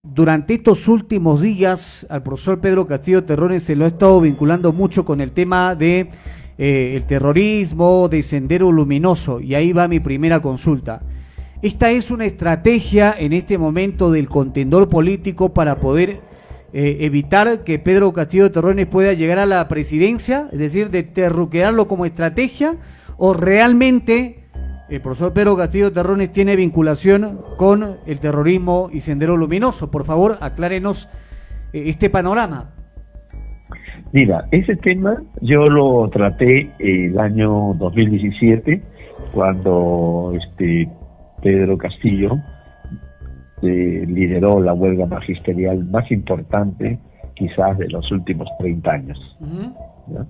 Durante estos últimos días al profesor Pedro Castillo Terrones se lo ha estado vinculando mucho con el tema de el terrorismo, de Sendero Luminoso, y ahí va mi primera consulta. ¿Esta es una estrategia en este momento del contendor político para poder evitar que Pedro Castillo Terrones pueda llegar a la presidencia? Es decir, de terruquearlo como estrategia, ¿o realmente el profesor Pedro Castillo Terrones tiene vinculación con el terrorismo y Sendero Luminoso? Por favor, aclárenos este panorama. Mira, ese tema yo lo traté el año 2017, cuando Pedro Castillo lideró la huelga magisterial más importante quizás de los últimos 30 años. ¿Ya?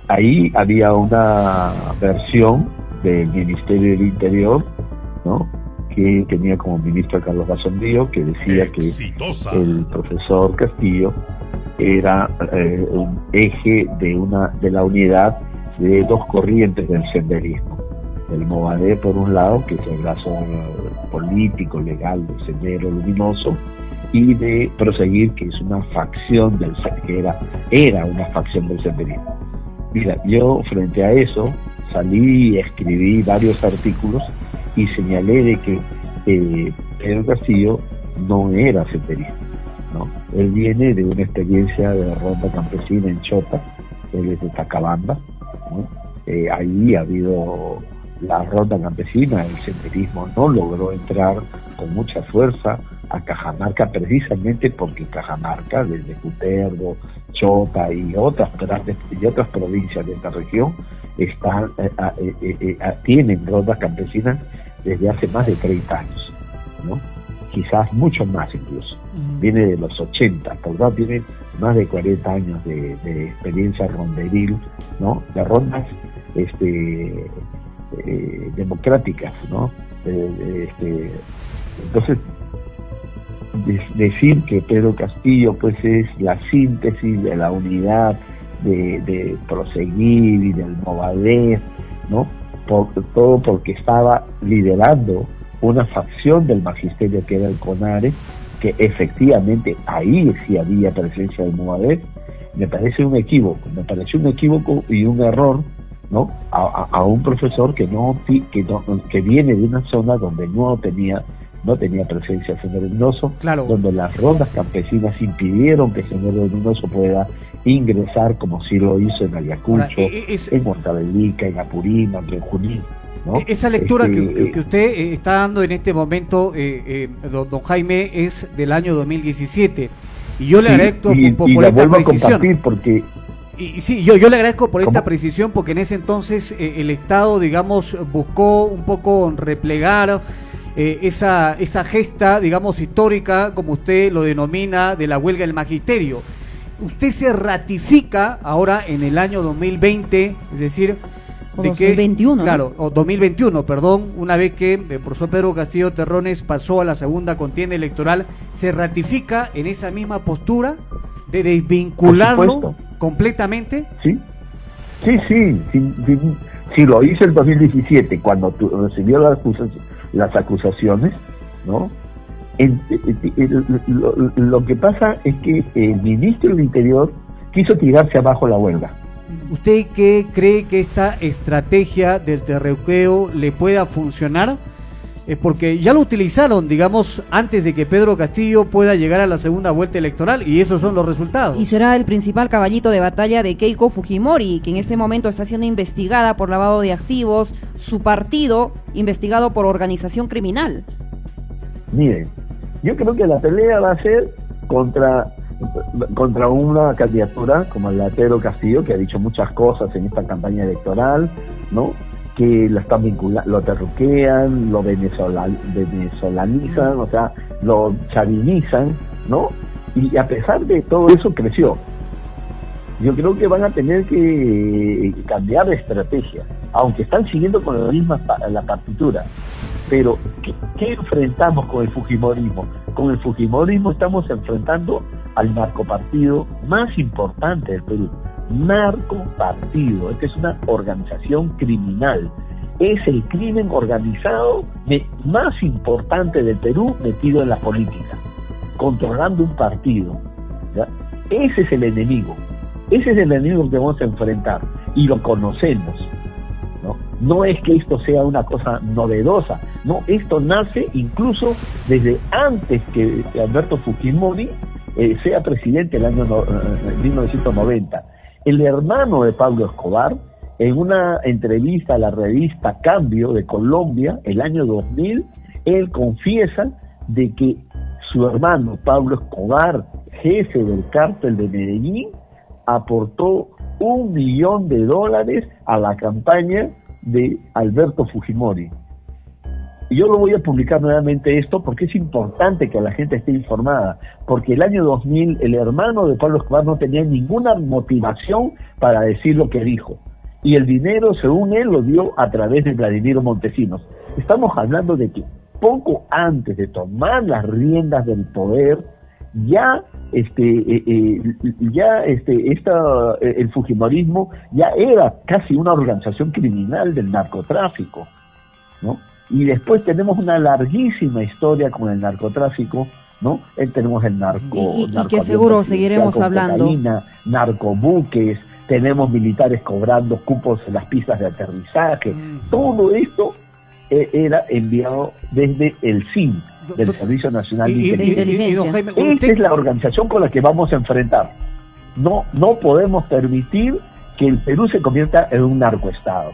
Ahí había una versión del Ministerio del Interior, ¿no?, que tenía como ministro a Carlos Basondío, que decía que el profesor Castillo era un eje de la unidad de dos corrientes del senderismo: el Movadé por un lado, que es el brazo político, legal del Sendero Luminoso, y de Proseguir, que es una facción era una facción del senderismo. Mira, yo frente a eso salí y escribí varios artículos y señalé de que Pedro Castillo no era senderista, ¿no? Él viene de una experiencia de ronda campesina en Chota, él es de Tacabamba, ¿no? Ahí ha habido la ronda campesina, el senderismo no logró entrar con mucha fuerza a Cajamarca, precisamente porque Cajamarca, desde Cutervo, Chota y otras provincias de esta región tienen rondas campesinas desde hace más de 30 años, ¿no? Quizás mucho más incluso. Viene de los 80, por lo tanto tiene más de 40 años de experiencia ronderil, ¿no?, de rondas democráticas, ¿no? Entonces, decir que Pedro Castillo pues es la síntesis de la unidad de Proseguir y del Movadez, ¿no?, todo porque estaba liderando una facción del magisterio que era el CONARE, que efectivamente ahí sí había presencia del Movadez. Me pareció un equívoco y un error, ¿no?, a un profesor que viene de una zona donde no tenía presencia Sendero Luminoso, claro, donde las rondas campesinas impidieron que Sendero Luminoso pueda ingresar, como sí lo hizo en Ayacucho, en Huancavelica, en Apurímac, en Junín, ¿no? Esa lectura que usted está dando en este momento, don Jaime, es del año 2017, y yo le agradezco por la esta vuelvo precisión. A compartir porque... Y sí, yo le agradezco por esta precisión, porque en ese entonces el Estado, digamos, buscó un poco replegar esa gesta, digamos, histórica, como usted lo denomina, de la huelga del magisterio. Usted se ratifica ahora en el año 2020, es decir, o 2021, claro, o 2021, perdón, una vez que el profesor Pedro Castillo Terrones pasó a la segunda contienda electoral, ¿se ratifica en esa misma postura de desvincularlo completamente? Sí, lo hice en 2017, cuando recibió las acusaciones, ¿no? Lo que pasa es que el ministro del Interior quiso tirarse abajo la huelga. ¿Usted qué cree que esta estrategia del terruqueo le pueda funcionar? Porque ya lo utilizaron, digamos, antes de que Pedro Castillo pueda llegar a la segunda vuelta electoral, y esos son los resultados. Y será el principal caballito de batalla de Keiko Fujimori, que en este momento está siendo investigada por lavado de activos, su partido investigado por organización criminal. Miren, yo creo que la pelea va a ser contra una candidatura como la de Pedro Castillo, que ha dicho muchas cosas en esta campaña electoral, ¿no?, que lo están vinculando, lo terruquean, lo venezolanizan, o sea, lo chavinizan, ¿no? Y a pesar de todo eso creció. Yo creo que van a tener que cambiar de estrategia, aunque están siguiendo con la partitura. Pero, ¿qué enfrentamos con el Fujimorismo? Con el Fujimorismo estamos enfrentando al narcopartido más importante del Perú. Narcopartido, esta es una organización criminal es el crimen organizado más importante del Perú metido en la política, controlando un partido, ¿ya? Ese es el enemigo que vamos a enfrentar, y lo conocemos, ¿no? No es que esto sea una cosa novedosa, no, esto nace incluso desde antes que Alberto Fujimori sea presidente el año 1990. El hermano de Pablo Escobar, en una entrevista a la revista Cambio de Colombia, el año 2000, él confiesa de que su hermano Pablo Escobar, jefe del cártel de Medellín, aportó $1 millón a la campaña de Alberto Fujimori. Y yo lo voy a publicar nuevamente esto porque es importante que la gente esté informada, porque el año 2000 el hermano de Pablo Escobar no tenía ninguna motivación para decir lo que dijo, y el dinero, según él, lo dio a través de Vladimiro Montesinos. Estamos hablando de que poco antes de tomar las riendas del poder, el fujimorismo ya era casi una organización criminal del narcotráfico, ¿no? Y después tenemos una larguísima historia con el narcotráfico, ¿no? Tenemos el y que seguro seguiremos hablando. Narcobuques, tenemos militares cobrando cupos en las pistas de aterrizaje. Todo esto era enviado desde el SIN, del Servicio Nacional de Inteligencia. Esta es la organización con la que vamos a enfrentar. No podemos permitir que el Perú se convierta en un narcoestado,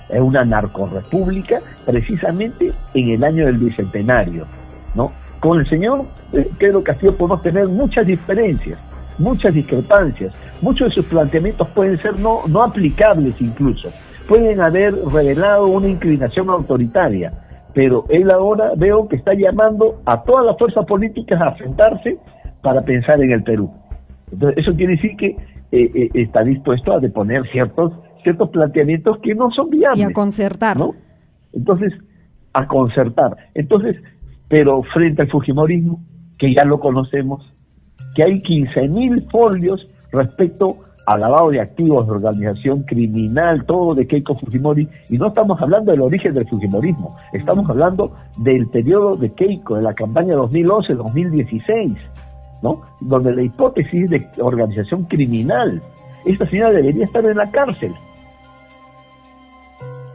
en una narcorrepública, precisamente en el año del bicentenario, ¿no? Con el señor Pedro Castillo podemos tener muchas diferencias, muchas discrepancias, muchos de sus planteamientos pueden ser no aplicables incluso, pueden haber revelado una inclinación autoritaria, pero él ahora veo que está llamando a todas las fuerzas políticas a sentarse para pensar en el Perú. Entonces, eso quiere decir que está dispuesto a deponer ciertos planteamientos que no son viables. Y a concertar. ¿No? Entonces, a concertar. Entonces, pero frente al fujimorismo, que ya lo conocemos, que hay 15.000 folios respecto al lavado de activos, de organización criminal, todo de Keiko Fujimori, y no estamos hablando del origen del fujimorismo, estamos hablando del periodo de Keiko, de la campaña 2011-2016, ¿no? Donde la hipótesis de organización criminal, esta señora debería estar en la cárcel.